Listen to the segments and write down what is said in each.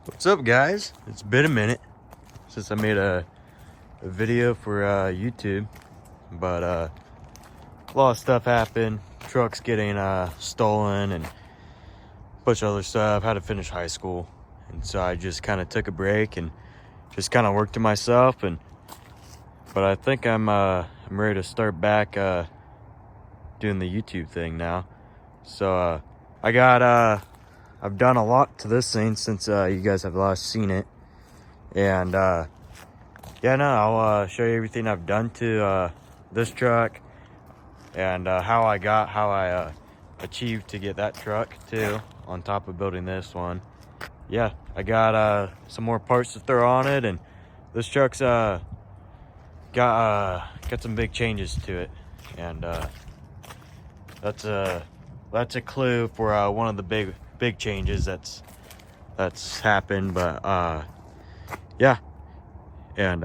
What's up, guys? It's been a minute since I made a video for YouTube, but a lot of stuff happened. Trucks getting stolen and a bunch of other stuff. Had to finish high school, and so I just kind of took a break and just kind of worked to myself. But I think I'm ready to start back doing the YouTube thing now. So I've done a lot to this thing since you guys have last seen it, and I'll show you everything I've done to this truck and how I achieved to get that truck too, on top of building this one. Yeah, I got some more parts to throw on it, and this truck's got some big changes to it, and that's a clue for one of the big changes that's happened. But yeah, and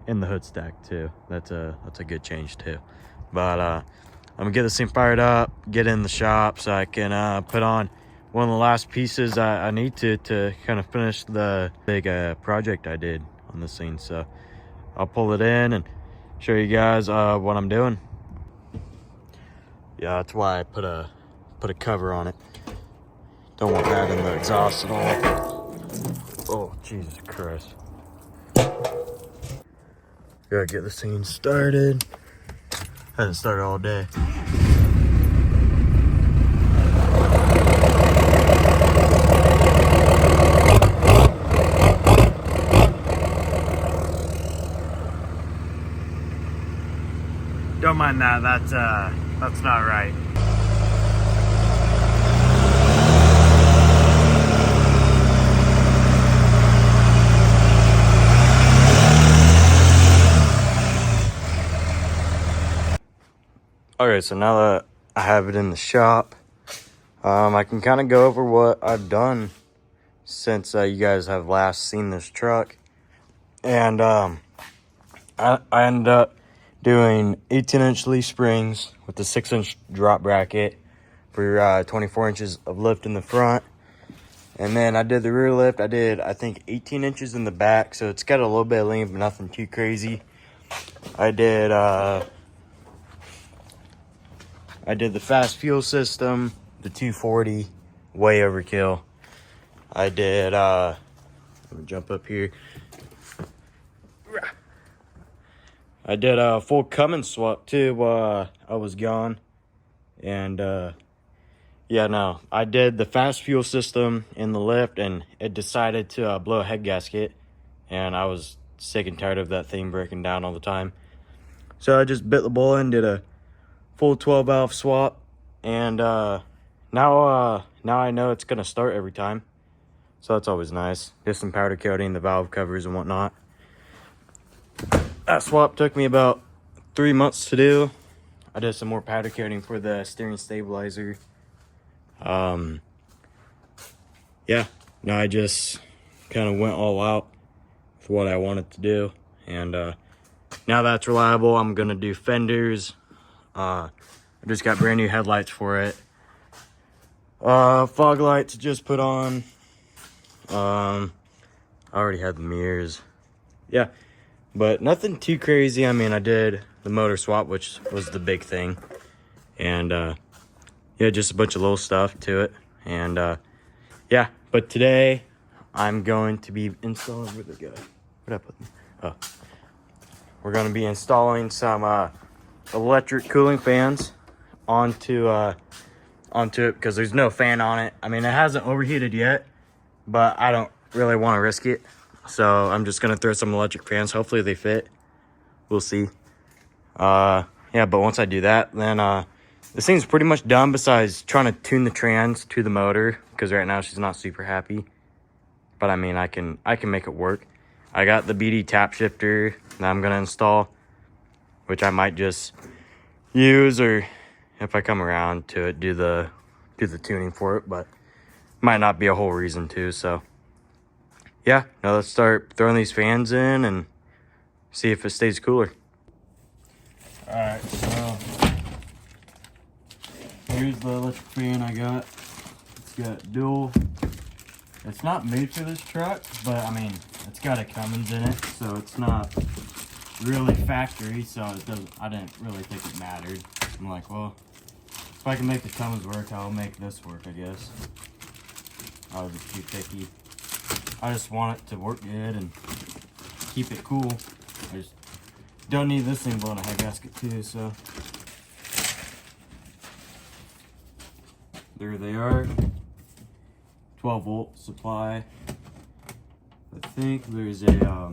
in the hood stack too, that's a good change too. But I'm gonna get this thing fired up, get in the shop so I can put on one of the last pieces I need to kind of finish the big project I did on this thing. So I'll pull it in and show you guys what I'm doing. Yeah, that's why I put a cover on it. Don't want that in the exhaust at all. Oh, Jesus Christ. Gotta get this thing started. Hasn't started all day. Don't mind that. That's not right. Alright, so now that I have it in the shop, I can kind of go over what I've done since you guys have last seen this truck. And I ended up doing 18-inch leaf springs with the 6-inch drop bracket for 24 inches of lift in the front. And then I did the rear lift. I did, I think, 18 inches in the back, so it's got a little bit of lean, but nothing too crazy. I did the fast fuel system, the 240, way overkill. I did, let me jump up here. I did a full Cummins swap too while I was gone. And yeah, no, I did the fast fuel system in the lift, and it decided to blow a head gasket. And I was sick and tired of that thing breaking down all the time. So I just bit the bullet and did a full 12 valve swap, and now I know it's gonna start every time, so that's always nice. Just some powder coating the valve covers and whatnot. That swap took me about 3 months to do. I did some more powder coating for the steering stabilizer. Yeah, no, I just kind of went all out for what I wanted to do, and now that's reliable, I'm gonna do fenders. I just got brand new headlights for it. Fog lights just put on. I already had the mirrors. Yeah, but nothing too crazy. I mean, I did the motor swap, which was the big thing. And yeah, just a bunch of little stuff to it. And yeah, but today I'm going to be installing, where'd they go? Where'd I put them? Oh. We're gonna be installing some electric cooling fans onto it, because there's no fan on it. I mean, it hasn't overheated yet, but I don't really want to risk it, so I'm just gonna throw some electric fans. Hopefully they fit, we'll see. Yeah, but once I do that, then this thing's pretty much done, besides trying to tune the trans to the motor, because right now she's not super happy. But I mean, I can make it work. I got the BD tap shifter that I'm gonna install, which I might just use, or if I come around to it, do the tuning for it, but might not be a whole reason to. So yeah, now let's start throwing these fans in and see if it stays cooler. All right, so here's the electric fan I got. It's got dual It's not made for this truck, but I mean, it's got a Cummins in it, so it's not really factory, so it doesn't, I didn't really think it mattered. I'm like, well, if I can make the Cummins work, I'll make this work, I guess. I was just too picky. I just want it to work good and keep it cool. I just don't need this thing blowing a head gasket too, so. There they are. 12-volt supply. I think there's a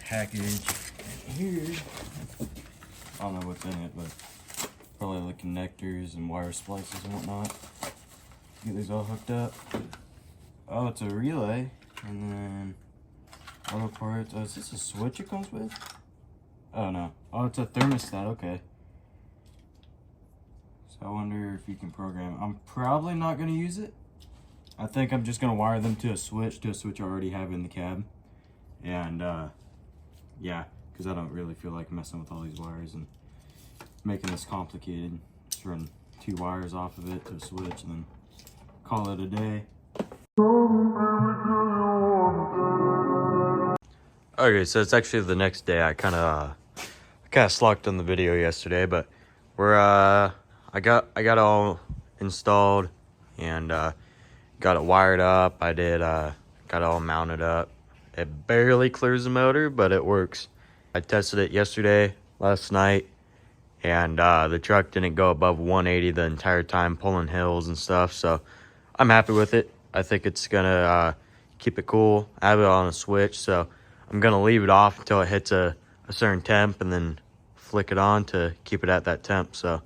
package here. I don't know what's in it, but probably the connectors and wire splices and whatnot. Get these all hooked up. Oh, it's a relay, and then auto parts. Oh, is this a switch it comes with? Oh no. Oh, it's a thermostat. Okay. So I wonder if you can program. I'm probably not going to use it. I think I'm just going to wire them to a switch I already have in the cab. And yeah, because I don't really feel like messing with all these wires and making this complicated. Just run 2 wires off of it to a switch and then call it a day. Okay, so it's actually the next day. I kind of slacked on the video yesterday, but we're I got it all installed and got it wired up. I did got it all mounted up. It barely clears the motor, but it works. I tested it yesterday, last night, and the truck didn't go above 180 the entire time, pulling hills and stuff. So I'm happy with it. I think it's gonna keep it cool. I have it on a switch, so I'm gonna leave it off until it hits a certain temp and then flick it on to keep it at that temp. So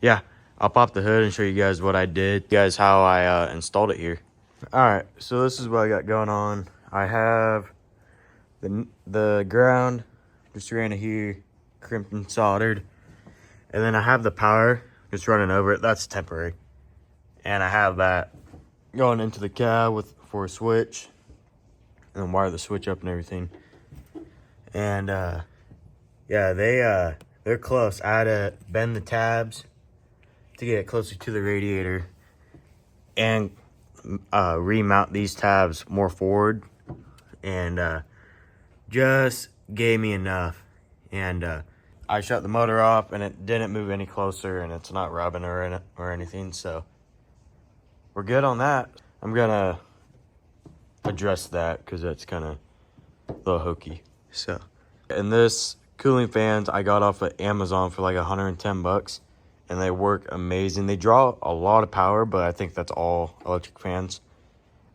yeah, I'll pop the hood and show you guys what I did, you guys how I installed it here. All right, so this is what I got going on. I have the ground just ran it here, crimped and soldered, and then I have the power just running over it. That's temporary, and I have that going into the cab for a switch, and then wire the switch up and everything. And yeah, they're close. I had to bend the tabs to get it closer to the radiator and remount these tabs more forward, and just gave me enough. And I shut the motor off and it didn't move any closer, and it's not rubbing or anything, so we're good on that. I'm gonna address that because that's kind of a little hokey. So, and this cooling fans I got off of Amazon for like 110 bucks, and they work amazing. They draw a lot of power, but I think that's all electric fans.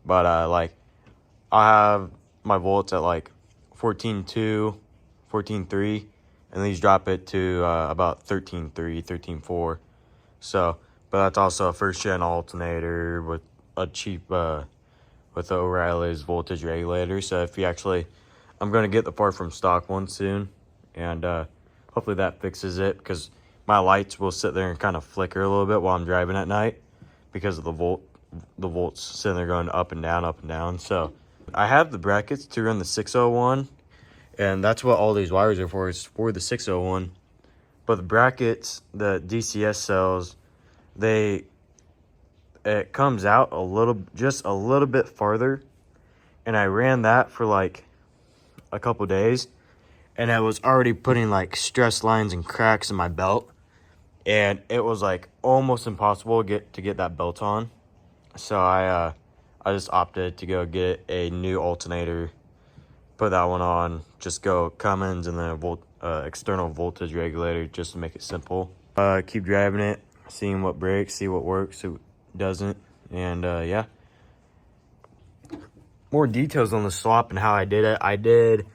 But like, I have my volts at like 14.2, 14.3, and these drop it to about 13.3, 13.4. So, but that's also a first gen alternator with a cheap with the O'Reilly's voltage regulator. So if you actually, I'm going to get the part from stock one soon, and hopefully that fixes it, because my lights will sit there and kind of flicker a little bit while I'm driving at night because of the volts sitting there going up and down, up and down. So I have the brackets to run the 601, and that's what all these wires are for, is for the 601. But the brackets, the DCS cells, it comes out just a little bit farther, and I ran that for like a couple days, and I was already putting like stress lines and cracks in my belt, and it was like almost impossible to get that belt on. So I just opted to go get a new alternator, put that one on, just go Cummins, and then a external voltage regulator just to make it simple. Keep driving it, seeing what breaks, see what works, what doesn't, and yeah. More details on the swap and how I did it. I did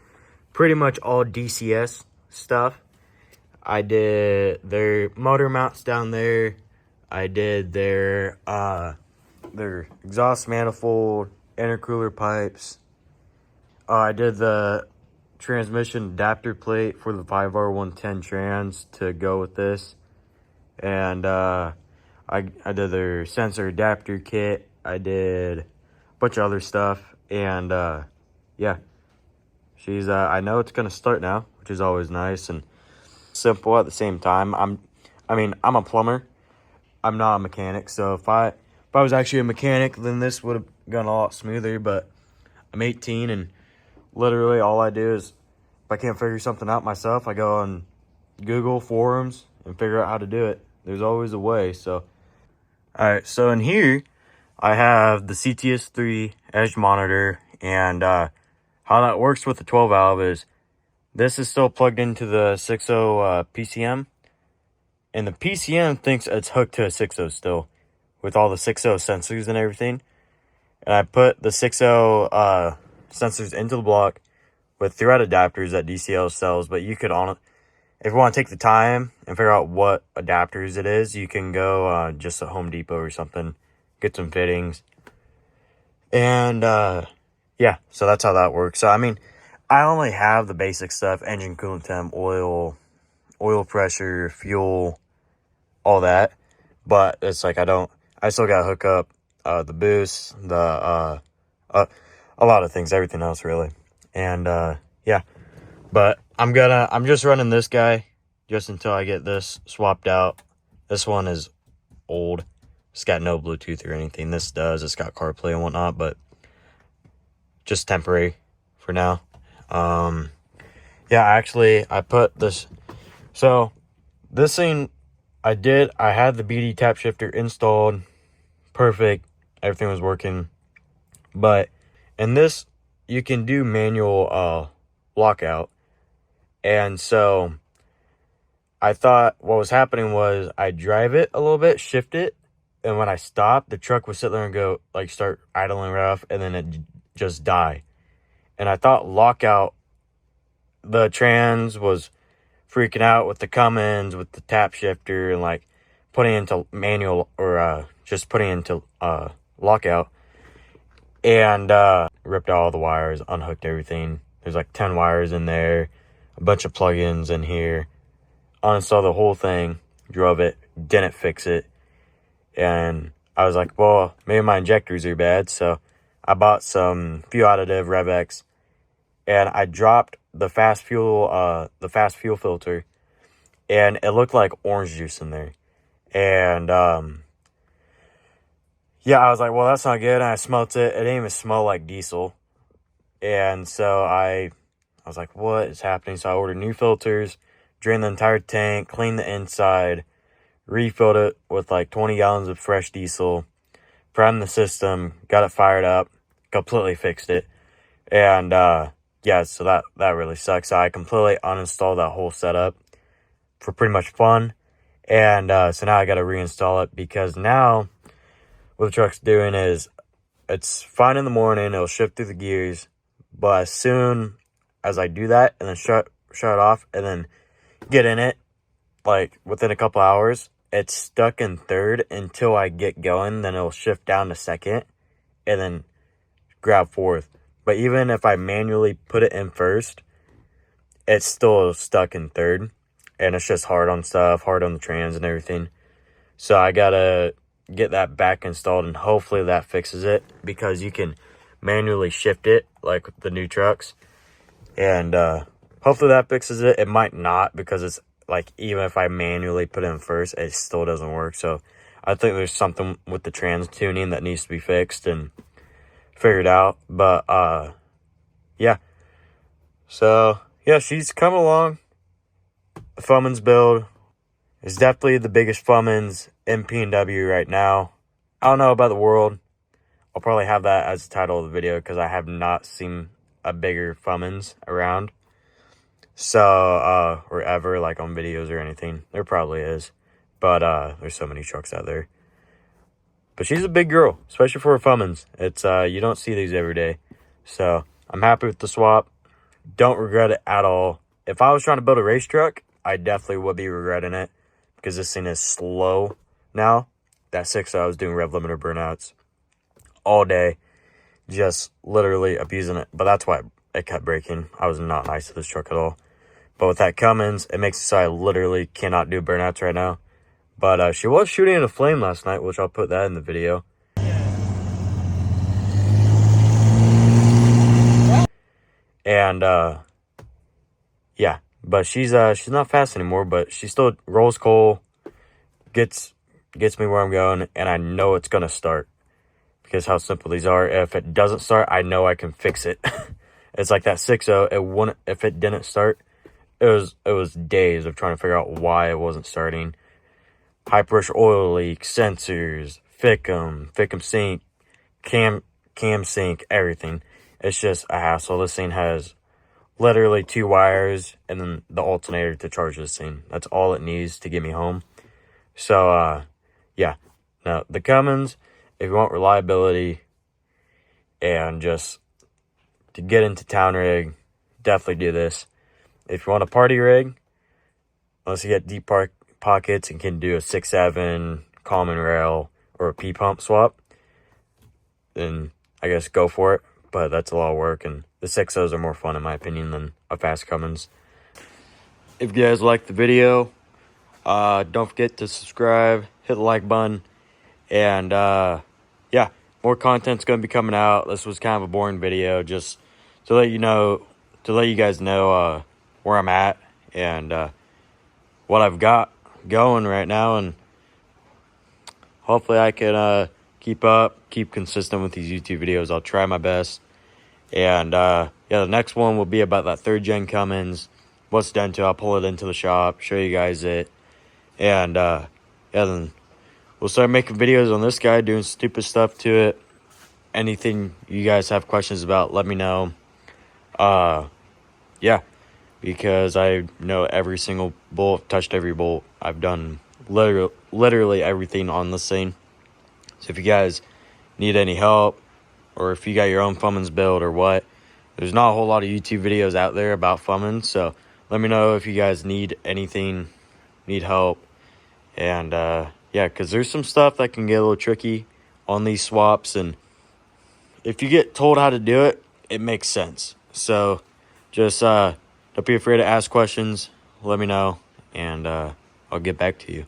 pretty much all DCS stuff. I did their motor mounts down there. I did their exhaust manifold, intercooler pipes. I did the transmission adapter plate for the 5R110 trans to go with this. And I did their sensor adapter kit. I did a bunch of other stuff. And yeah, she's I know it's gonna start now, which is always nice and simple at the same time. I'm a plumber. I'm not a mechanic, so if if I was actually a mechanic, then this would have gone a lot smoother, but I'm 18 and literally all I do is if I can't figure something out myself, I go on Google forums and figure out how to do it. There's always a way. So, all right. So in here, I have the CTS3 edge monitor, and how that works with the 12 valve is this is still plugged into the 6.0 PCM, and the PCM thinks it's hooked to a 6.0 still with all the 6.0 sensors and everything. And I put the 6.0 sensors into the block with thread adapters that DCL sells, but you could if you want to take the time and figure out what adapters it is, you can go just at Home Depot or something, get some fittings. And yeah, so that's how that works. So I mean, I only have the basic stuff: engine, coolant temp, oil pressure, fuel, all that. But it's like I still got to hook up the boost, a lot of things, everything else really. And yeah, but I'm just running this guy just until I get this swapped out. This one is old. It's got no Bluetooth or anything. This does. It's got CarPlay and whatnot, but just temporary for now. Yeah, actually, I put this. So this thing, I had the BD tap shifter installed. Perfect. Everything was working. But in this, you can do manual lockout. And so I thought what was happening was I drive it a little bit, shift it, and when I stop, the truck would sit there and go, like, start idling right off, and then it just die. And I thought lockout, the trans was freaking out with the Cummins, with the tap shifter, and like putting into manual or just putting into lockout, and ripped out all the wires, unhooked everything. There's like 10 wires in there, a bunch of plugins in here. Uninstalled the whole thing, drove it, didn't fix it, and I was like, well, maybe my injectors are bad, so I bought some fuel additive RevX, and I dropped the fast fuel filter, and it looked like orange juice in there. And yeah, I was like, well, that's not good. And I smelt it. It didn't even smell like diesel. And so I was like, what is happening? So I ordered new filters, drained the entire tank, cleaned the inside, refilled it with like 20 gallons of fresh diesel, primed the system, got it fired up, completely fixed it. And yeah, so that really sucks. So I completely uninstalled that whole setup for pretty much fun. And so now I got to reinstall it, because now what the truck's doing is it's fine in the morning. It'll shift through the gears. But as soon as I do that and then shut it off and then get in it, like within a couple hours, it's stuck in third until I get going. Then it'll shift down to second and then grab fourth. But even if I manually put it in first, it's still stuck in third. And it's just hard on stuff, hard on the trans and everything. So I gotta get that back installed, and hopefully that fixes it, because you can manually shift it like with the new trucks. And hopefully that fixes it. It might not, because it's like, even if I manually put it in first, it still doesn't work. So I think there's something with the trans tuning that needs to be fixed and figured out. But yeah, so yeah, she's coming along. The FUMMINS build is definitely the biggest FUMMINS in PNW right now. I don't know about the world. I'll probably have that as the title of the video, because I have not seen a bigger FUMMINS around. So, or ever, like on videos or anything. There probably is. But there's so many trucks out there. But she's a big girl, especially for a FUMMINS. It's you don't see these every day. So I'm happy with the swap. Don't regret it at all. If I was trying to build a race truck, I definitely would be regretting it, because this thing is slow now. That 6 I was doing rev limiter burnouts all day, just literally abusing it. But that's why it kept breaking. I was not nice to this truck at all. But with that Cummins, it makes it so I literally cannot do burnouts right now. But she was shooting in a flame last night, which I'll put that in the video. And yeah, but she's not fast anymore, but she still rolls coal, gets gets me where I'm going, and I know it's gonna start because how simple these are. If it doesn't start, I know I can fix it. It's like that 6.0. It wouldn't, if it didn't start. It was days of trying to figure out why it wasn't starting. High pressure oil leak, sensors, FICM sync, cam sync, everything. It's just a hassle. This thing has literally 2 wires and then the alternator to charge this thing. That's all it needs to get me home. So yeah. Now the Cummins, if you want reliability and just to get into town rig, definitely do this. If you want a party rig, unless you get deep pockets and can do a 6.7 common rail or a P-pump swap, then I guess go for it. But that's a lot of work, and the 6.0s are more fun in my opinion than a fast Cummins. If you guys liked the video, don't forget to subscribe, hit the like button, and yeah, more content's gonna be coming out. This was kind of a boring video, just to let you guys know where I'm at and what I've got going right now, and hopefully I can keep consistent with these YouTube videos. I'll try my best. And yeah, the next one will be about that 3rd gen Cummins, what's done to. I'll pull it into the shop, show you guys it, and yeah, then we'll start making videos on this guy, doing stupid stuff to it. Anything you guys have questions about, let me know. Yeah, because I know every single bolt, touched every bolt. I've done literally everything on this thing. So if you guys need any help, or if you got your own FUMMINS build or what, there's not a whole lot of YouTube videos out there about FUMMINS. So let me know if you guys need anything, need help. And yeah, because there's some stuff that can get a little tricky on these swaps. And if you get told how to do it, it makes sense. So just don't be afraid to ask questions. Let me know, and I'll get back to you.